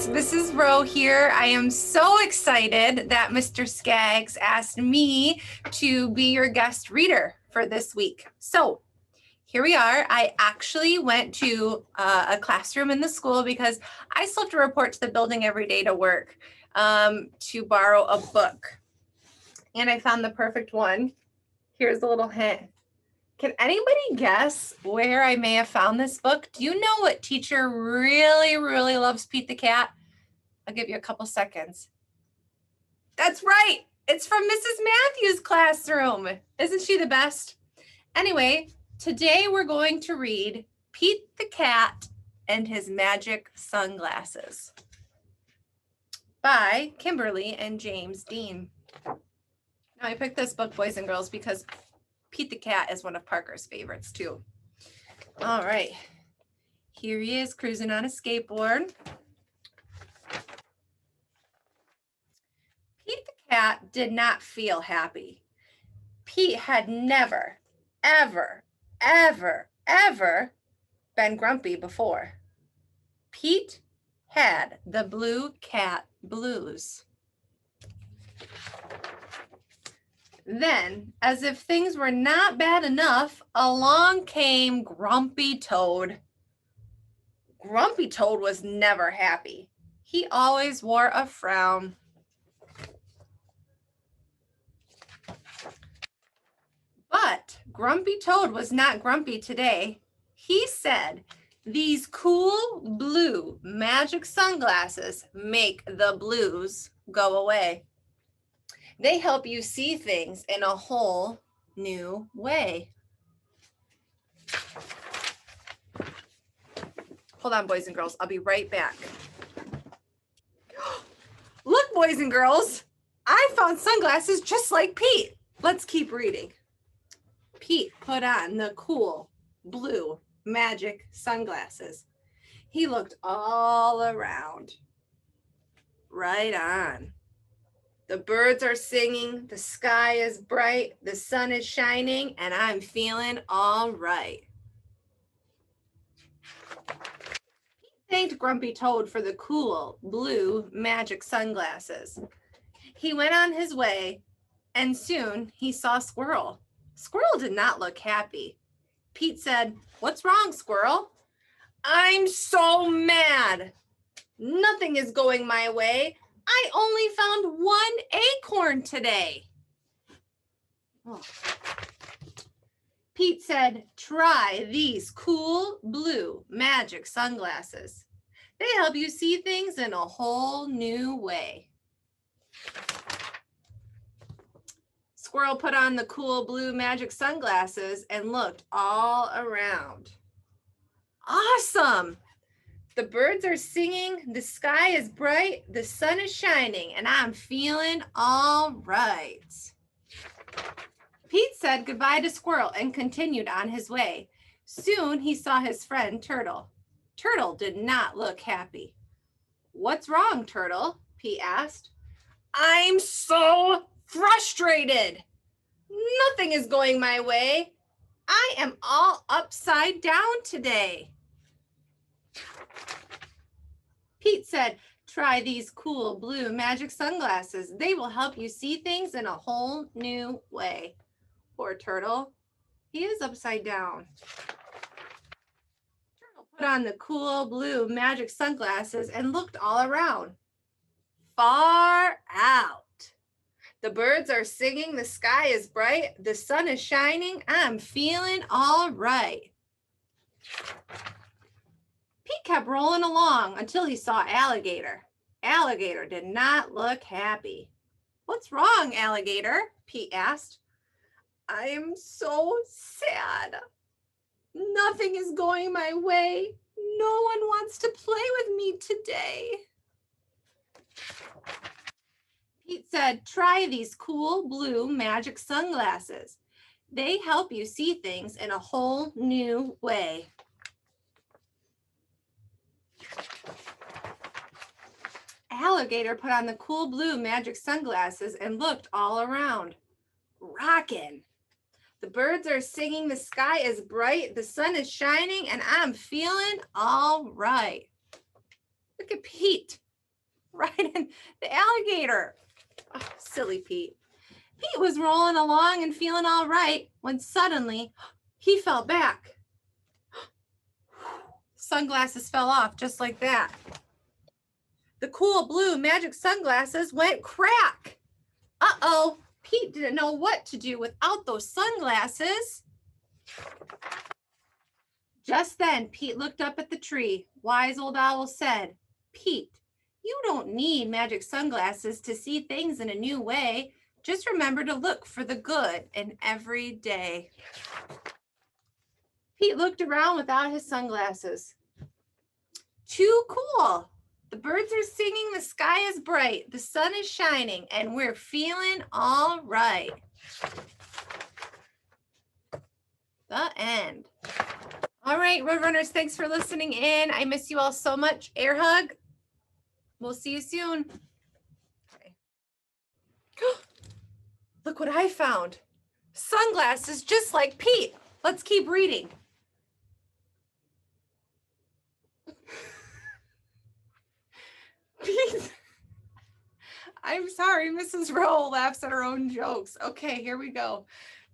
Mrs. Reau here. I am so excited that Mr. Skaggs asked me to be your guest reader for this week. So here we are. I actually went to a classroom in the school because I still have to report to the building every day to work to borrow a book. And I found the perfect one. Here's a little hint. Can anybody guess where I may have found this book? Do you know what teacher really, really loves Pete the Cat? I'll give you a couple seconds. That's right. It's from Mrs. Matthews' classroom. Isn't she the best? Anyway, today we're going to read Pete the Cat and His Magic Sunglasses by Kimberly and James Dean. Now, I picked this book, boys and girls, because Pete the Cat is one of Parker's favorites too. All right, here he is cruising on a skateboard. Pete the Cat did not feel happy. Pete had never, ever, ever, ever been grumpy before. Pete had the blue cat blues. Then, as if things were not bad enough, along came Grumpy Toad. Grumpy Toad was never happy. He always wore a frown. But Grumpy Toad was not grumpy today. He said, "These cool blue magic sunglasses make the blues go away. They help you see things in a whole new way." Hold on, boys and girls. I'll be right back. Look, boys and girls, I found sunglasses just like Pete. Let's keep reading. Pete put on the cool blue magic sunglasses. He looked all around. Right on. The birds are singing, the sky is bright, the sun is shining, and I'm feeling all right. He thanked Grumpy Toad for the cool blue magic sunglasses. He went on his way, and soon he saw Squirrel. Squirrel did not look happy. Pete said, "What's wrong, Squirrel?" "I'm so mad. Nothing is going my way. I only found one acorn today." Oh. Pete said, "Try these cool blue magic sunglasses. They help you see things in a whole new way." Squirrel put on the cool blue magic sunglasses and looked all around. Awesome! The birds are singing, the sky is bright, the sun is shining, and I'm feeling all right. Pete said goodbye to Squirrel and continued on his way. Soon he saw his friend Turtle. Turtle did not look happy. "What's wrong, Turtle?" Pete asked. "I'm so frustrated. Nothing is going my way. I am all upside down today." Pete said, "Try these cool blue magic sunglasses. They will help you see things in a whole new way." Poor Turtle. He is upside down. Turtle put on the cool blue magic sunglasses and looked all around. Far out. The birds are singing, the sky is bright, the sun is shining, I'm feeling all right. Pete kept rolling along until he saw Alligator. Alligator did not look happy. "What's wrong, Alligator?" Pete asked. "I'm so sad. Nothing is going my way. No one wants to play with me today." Pete said, "Try these cool blue magic sunglasses. They help you see things in a whole new way." Alligator put on the cool blue magic sunglasses and looked all around. Rockin'. The birds are singing, the sky is bright, the sun is shining, and I'm feeling all right. Look at Pete. right in the alligator. Oh, silly Pete. Pete was rolling along and feeling all right when suddenly he fell back. Sunglasses fell off just like that. The cool blue magic sunglasses went crack. Uh-oh, Pete didn't know what to do without those sunglasses. Just then, Pete looked up at the tree. Wise old owl said, Pete, you don't need magic sunglasses to see things in a new way. Just remember to look for the good in every day. Pete looked around without his sunglasses. Too cool. The birds are singing, the sky is bright, the sun is shining, and we're feeling all right. The end. All right, Roadrunners, thanks for listening in. I miss you all so much. Air hug. We'll see you soon. Okay. Look what I found. Sunglasses just like Pete. Let's keep reading. Pete. I'm sorry, Mrs. Reau laughs at her own jokes. Okay, here we go.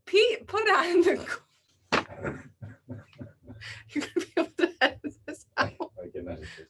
Pete put on the... You're going to be able to